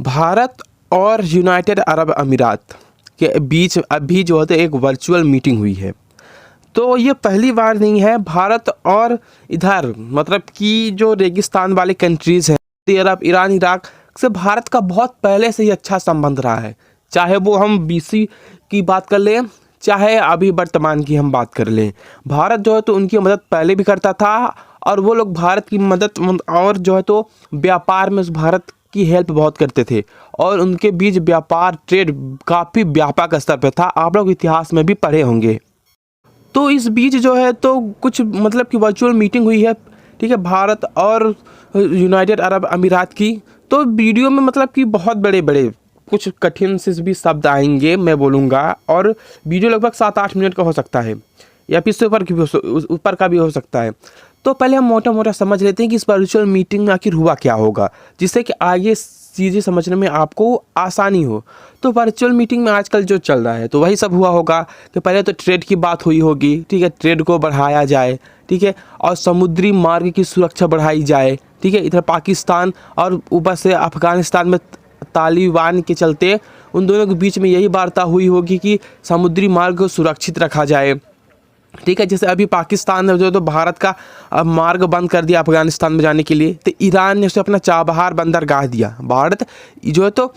भारत और United Arab अमीरात के बीच अभी जो है तो एक वर्चुअल मीटिंग हुई है। तो ये पहली बार नहीं है। भारत और इधर मतलब कि जो रेगिस्तान वाले कंट्रीज़ हैं, सऊदी अरब, ईरान, इराक से भारत का बहुत पहले से ही अच्छा संबंध रहा है। चाहे वो हम बीसी की बात कर लें, चाहे अभी वर्तमान की हम बात कर लें, भारत जो है तो उनकी मदद पहले भी करता था और वो लोग भारत की मदद और जो है तो व्यापार में भारत की हेल्प बहुत करते थे और उनके बीच व्यापार ट्रेड काफ़ी व्यापक स्तर पर था। आप लोग इतिहास में भी पढ़े होंगे। तो इस बीच जो है तो कुछ मतलब कि वर्चुअल मीटिंग हुई है, ठीक है, भारत और यूनाइटेड अरब अमीरात की। तो वीडियो में मतलब कि बहुत बड़े बड़े कुछ कठिन से भी शब्द आएंगे, मैं बोलूँगा, और वीडियो लगभग 7-8 मिनट का हो सकता है या फिर इससे ऊपर का भी हो सकता है। तो पहले हम मोटा मोटा समझ लेते हैं कि इस वर्चुअल मीटिंग में आखिर हुआ क्या होगा, जिससे कि आगे चीज़ें समझने में आपको आसानी हो। तो वर्चुअल मीटिंग में आजकल जो चल रहा है तो वही सब हुआ होगा कि पहले तो ट्रेड की बात हुई होगी, ठीक है, ट्रेड को बढ़ाया जाए, ठीक है, और समुद्री मार्ग की सुरक्षा बढ़ाई जाए, ठीक है। इधर पाकिस्तान और ऊपर से अफ़गानिस्तान में तालिबान के चलते उन दोनों के बीच में यही वार्ता हुई होगी कि समुद्री मार्ग को सुरक्षित रखा जाए, ठीक है। जैसे अभी पाकिस्तान ने जो तो भारत का मार्ग बंद कर दिया अफगानिस्तान में जाने के लिए, तो ईरान ने उसे अपना चाबहार बंदरगाह दिया। भारत जो है तो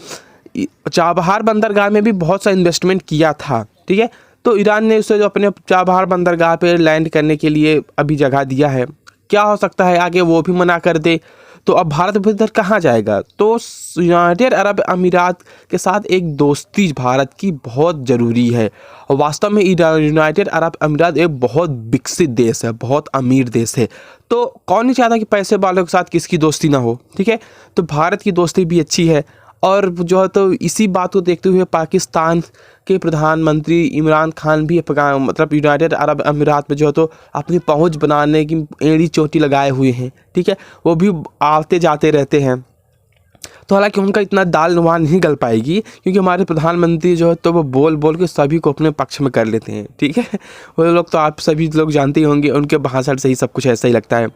चाबहार बंदरगाह में भी बहुत सा इन्वेस्टमेंट किया था, ठीक है। तो ईरान ने उसे जो अपने चाबहार बंदरगाह पे लैंड करने के लिए अभी जगह दिया है। क्या हो सकता है आगे वो भी मना कर दे, तो अब भारत इधर कहाँ जाएगा। तो यूनाइटेड अरब अमीरात के साथ एक दोस्ती भारत की बहुत ज़रूरी है। और वास्तव में यूनाइटेड अरब अमीरात एक बहुत विकसित देश है, बहुत अमीर देश है। तो कौन नहीं चाहता कि पैसे वालों के साथ किसकी दोस्ती ना हो, ठीक है। तो भारत की दोस्ती भी अच्छी है। और जो है तो इसी बात को देखते हुए पाकिस्तान के प्रधानमंत्री इमरान खान भी मतलब यूनाइटेड अरब अमीरात में जो है तो अपनी पहुंच बनाने की एड़ी चोटी लगाए हुए हैं, ठीक है। वो भी आते जाते रहते हैं। तो हालांकि उनका इतना दाल नुमा नहीं गल पाएगी, क्योंकि हमारे प्रधानमंत्री जो है तो वो बोल बोल के सभी को अपने पक्ष में कर लेते हैं, ठीक है। वो लोग तो आप सभी लोग जानते ही होंगे, उनके भाषण से ही सब कुछ ऐसा ही लगता है।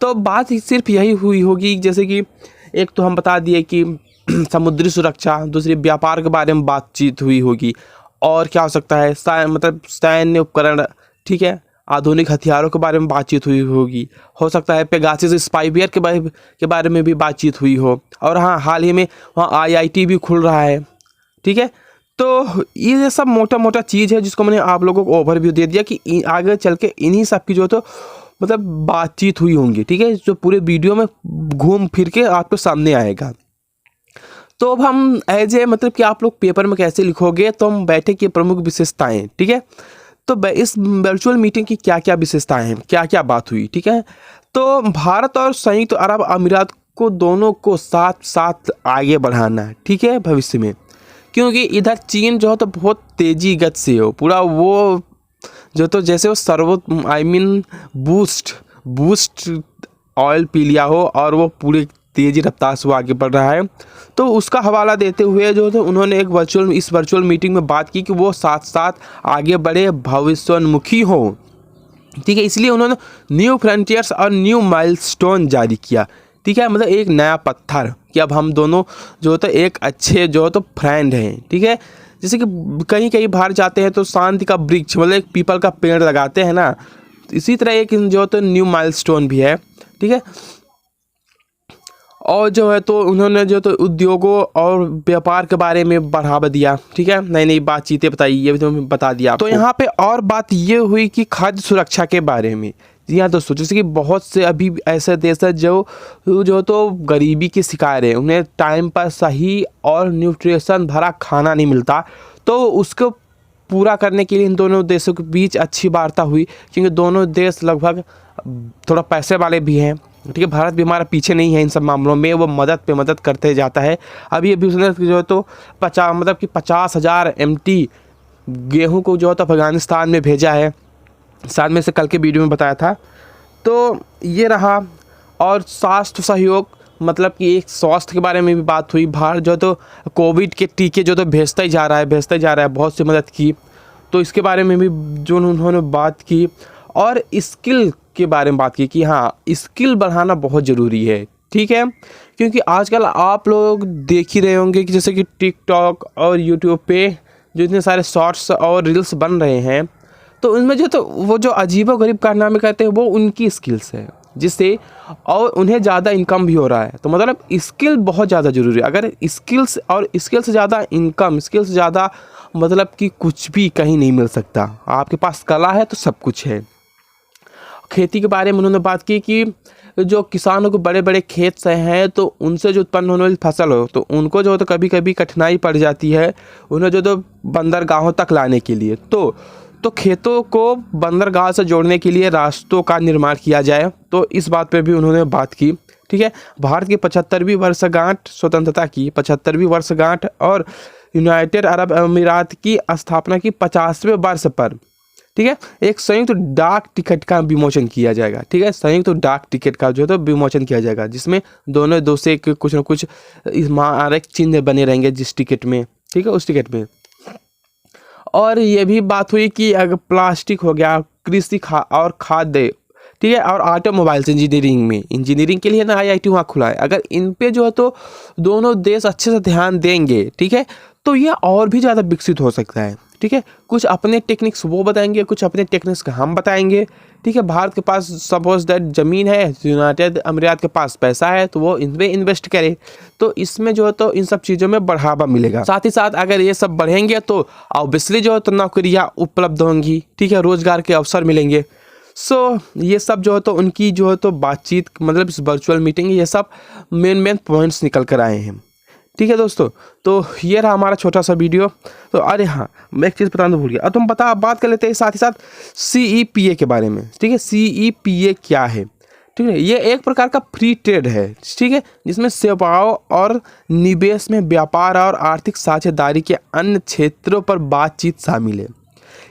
तो बात सिर्फ यही हुई होगी, जैसे कि एक तो हम बता दिए कि समुद्री सुरक्षा, दूसरी व्यापार के बारे में बातचीत हुई होगी, और क्या हो सकता है मतलब सैन्य उपकरण, ठीक है, आधुनिक हथियारों के बारे में बातचीत हुई होगी। हो सकता है पेगासस स्पाईवेयर के बारे में भी बातचीत हुई हो। और हाँ, हाल ही में वहाँ IIT भी खुल रहा है, ठीक है। तो ये सब मोटा मोटा चीज़ है जिसको मैंने आप लोगों को ओवरव्यू दे दिया कि आगे चल के इन्हीं सब की जो तो मतलब बातचीत हुई होंगी, ठीक है, जो पूरे वीडियो में घूम फिर के आपके सामने आएगा। तो अब हम मतलब कि आप लोग पेपर में कैसे लिखोगे, तो हम बैठक की प्रमुख विशेषताएं, ठीक है। तो इस वर्चुअल मीटिंग की क्या क्या विशेषताएं हैं, क्या क्या बात हुई, ठीक है। तो भारत और संयुक्त अरब अमीरात को दोनों को साथ साथ आगे बढ़ाना है, ठीक है, भविष्य में। क्योंकि इधर चीन जो है तो बहुत तेजी गति से हो पूरा वो जो तो जैसे वो बूस्ट ऑयल पी लिया हो और वो पूरे तेज़ी रफ्तार से आगे बढ़ रहा है। तो उसका हवाला देते हुए जो तो उन्होंने इस वर्चुअल मीटिंग में बात की कि वो साथ साथ आगे बढ़े, भविष्योन्मुखी हो, ठीक है। इसलिए उन्होंने न्यू फ्रंटियर्स और न्यू माइलस्टोन जारी किया, ठीक है, मतलब एक नया पत्थर कि अब हम दोनों जो तो एक अच्छे जो तो फ्रेंड हैं, ठीक है। जैसे कि कहीं कहीं बाहर जाते हैं तो शांति का वृक्ष मतलब एक पीपल का पेड़ लगाते हैं ना, इसी तरह एक जो तो न्यू माइलस्टोन भी है, ठीक है। और जो है तो उन्होंने जो तो उद्योगों और व्यापार के बारे में बढ़ावा दिया, ठीक है, नई नई बातचीतें बताई, ये भी तो बता दिया। तो यहाँ पे और बात ये हुई कि खाद्य सुरक्षा के बारे में। जी हाँ दोस्तों, जैसे कि बहुत से अभी ऐसे देश है जो तो गरीबी के शिकार है, उन्हें टाइम पर सही और न्यूट्रिशन भरा खाना नहीं मिलता। तो उसको पूरा करने के लिए इन दोनों देशों के बीच अच्छी वार्ता हुई, क्योंकि दोनों देश लगभग थोड़ा पैसे वाले भी हैं, ठीक है। भारत भी हमारा पीछे नहीं है इन सब मामलों में, वो मदद पे मदद करते जाता है। अभी उसने जो है तो 50,000 MT गेहूं को जो है तो अफगानिस्तान में भेजा है, साथ में से कल के वीडियो में बताया था। तो ये रहा। और स्वास्थ्य सहयोग मतलब कि एक स्वास्थ्य के बारे में भी बात हुई। भारत जो तो कोविड के टीके जो तो भेजता ही जा रहा है, बहुत सी मदद की। तो इसके बारे में भी जो उन्होंने बात की, और स्किल के बारे में बात की कि हाँ, स्किल बढ़ाना बहुत ज़रूरी है, ठीक है, क्योंकि आजकल आप लोग देख ही रहे होंगे कि जैसे कि टिकटॉक और यूट्यूब पे जो इतने सारे शॉर्ट्स और रील्स बन रहे हैं, तो उनमें जो तो वो जो अजीबोगरीब कारनामे करते हैं वो उनकी स्किल्स है, जिससे और उन्हें ज़्यादा इनकम भी हो रहा है। तो मतलब स्किल बहुत ज़्यादा ज़रूरी है। अगर स्किल्स और स्किल से ज़्यादा इनकम, स्किल से ज़्यादा मतलब कि कुछ भी कहीं नहीं मिल सकता। आपके पास कला है तो सब कुछ है। खेती के बारे में उन्होंने बात की कि जो किसानों को बड़े बड़े खेत से हैं तो उनसे जो उत्पन्न होने वाली फसल हो तो उनको जो तो कभी कभी कठिनाई पड़ जाती है उन्हें जो तो बंदरगाहों तक लाने के लिए। तो खेतों को बंदरगाह से जोड़ने के लिए रास्तों का निर्माण किया जाए, तो इस बात पे भी उन्होंने बात की। ठीक है, भारत की 75वीं वर्षगांठ, स्वतंत्रता की 75वीं वर्षगांठ और यूनाइटेड अरब अमीरात की स्थापना की 50वें वर्ष पर, ठीक है, एक संयुक्त डाक टिकट का विमोचन किया जाएगा। ठीक है, संयुक्त डाक टिकट का जो है तो विमोचन किया जाएगा, जिसमें दोनों दो से कुछ ना कुछ स्मारक चिन्ह बने रहेंगे जिस टिकट में। ठीक है, उस टिकट में। और ये भी बात हुई कि अगर प्लास्टिक हो गया, कृषि और खाद्य, ठीक है, और ऑटोमोबाइल्स इंजीनियरिंग के लिए ना IIT वहाँ खुला है। अगर इन पे जो है तो दोनों देश अच्छे से ध्यान देंगे, ठीक है, तो ये और भी ज़्यादा विकसित हो सकता है। ठीक है, कुछ अपने टेक्निक्स वो बताएंगे, कुछ अपने टेक्निक्स हम बताएंगे। ठीक है, भारत के पास सपोज दैट ज़मीन है, यूनाइटेड अमीरात के पास पैसा है, तो वो इन पे इन्वेस्ट करे, तो इसमें जो है तो इन सब चीज़ों में बढ़ावा मिलेगा। साथ ही साथ अगर ये सब बढ़ेंगे तो ऑब्वियसली जो है तो नौकरियाँ उपलब्ध होंगी। ठीक है, रोजगार के अवसर मिलेंगे। ये सब जो है तो उनकी जो है तो बातचीत, मतलब इस वर्चुअल मीटिंग, ये सब मेन पॉइंट्स निकल कर आए हैं। ठीक है दोस्तों, तो ये रहा हमारा छोटा सा वीडियो। तो अरे हाँ, मैं एक चीज़ बताना भूल गया। अब तुम बात कर लेते हैं साथ ही साथ CEPA के बारे में। ठीक है, CEPA क्या है? ठीक है, ये एक प्रकार का फ्री ट्रेड है। ठीक है, जिसमें सेवाओं और निवेश में व्यापार और आर्थिक साझेदारी के अन्य क्षेत्रों पर बातचीत शामिल है।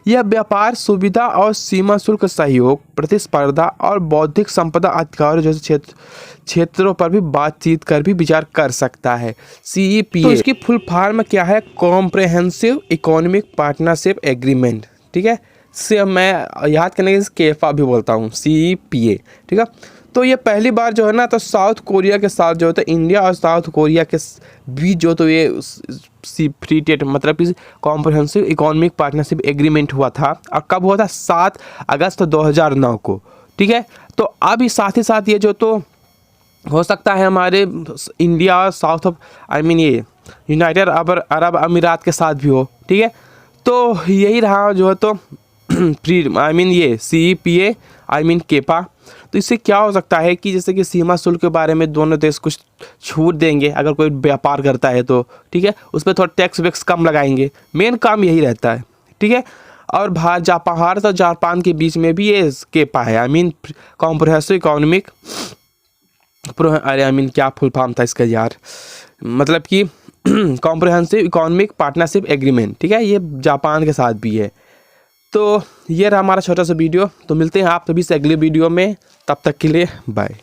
यह व्यापार सुविधा और सीमा शुल्क सहयोग, प्रतिस्पर्धा और बौद्धिक संपदा अधिकारों जैसे क्षेत्रों पर भी बातचीत कर भी विचार कर सकता है। CEPA, तो इसकी फुल फॉर्म क्या है? Comprehensive economic partnership agreement. ठीक है, से मैं याद करने के केफा भी बोलता हूँ, CEPA। ठीक है, तो ये पहली बार जो है ना तो साउथ कोरिया के साथ जो है तो इंडिया और साउथ कोरिया के बीच जो तो ये फ्री ट्रेड मतलब कि कॉम्प्रहेंसिव इकोनॉमिक पार्टनरशिप एग्रीमेंट हुआ था। और कब हुआ था? 7 अगस्त 2009 को। ठीक है, तो अभी साथ ही साथ ये जो तो हो सकता है हमारे इंडिया और साउथ ऑफ ये यूनाइटेड अरब अमीरात के साथ भी हो। ठीक है, तो यही रहा जो है तो ये CEPA केपा। तो इससे क्या हो सकता है कि जैसे कि सीमा शुल्क के बारे में दोनों देश कुछ छूट देंगे अगर कोई व्यापार करता है तो। ठीक है, उस पर थोड़ा टैक्स वैक्स कम लगाएंगे, मेन काम यही रहता है। ठीक है, और भारत और जापान के बीच में भी ये केपा है, कॉम्प्रहेंसिव इकोनॉमिक क्या फुल फॉर्म था इसका यार, मतलब कि कॉम्प्रहेंसिव इकोनॉमिक पार्टनरशिप एग्रीमेंट। ठीक है, ये जापान के साथ भी है। तो ये रहा हमारा छोटा सा वीडियो। तो मिलते हैं आप सभी से अगले वीडियो में, तब तक के लिए बाय।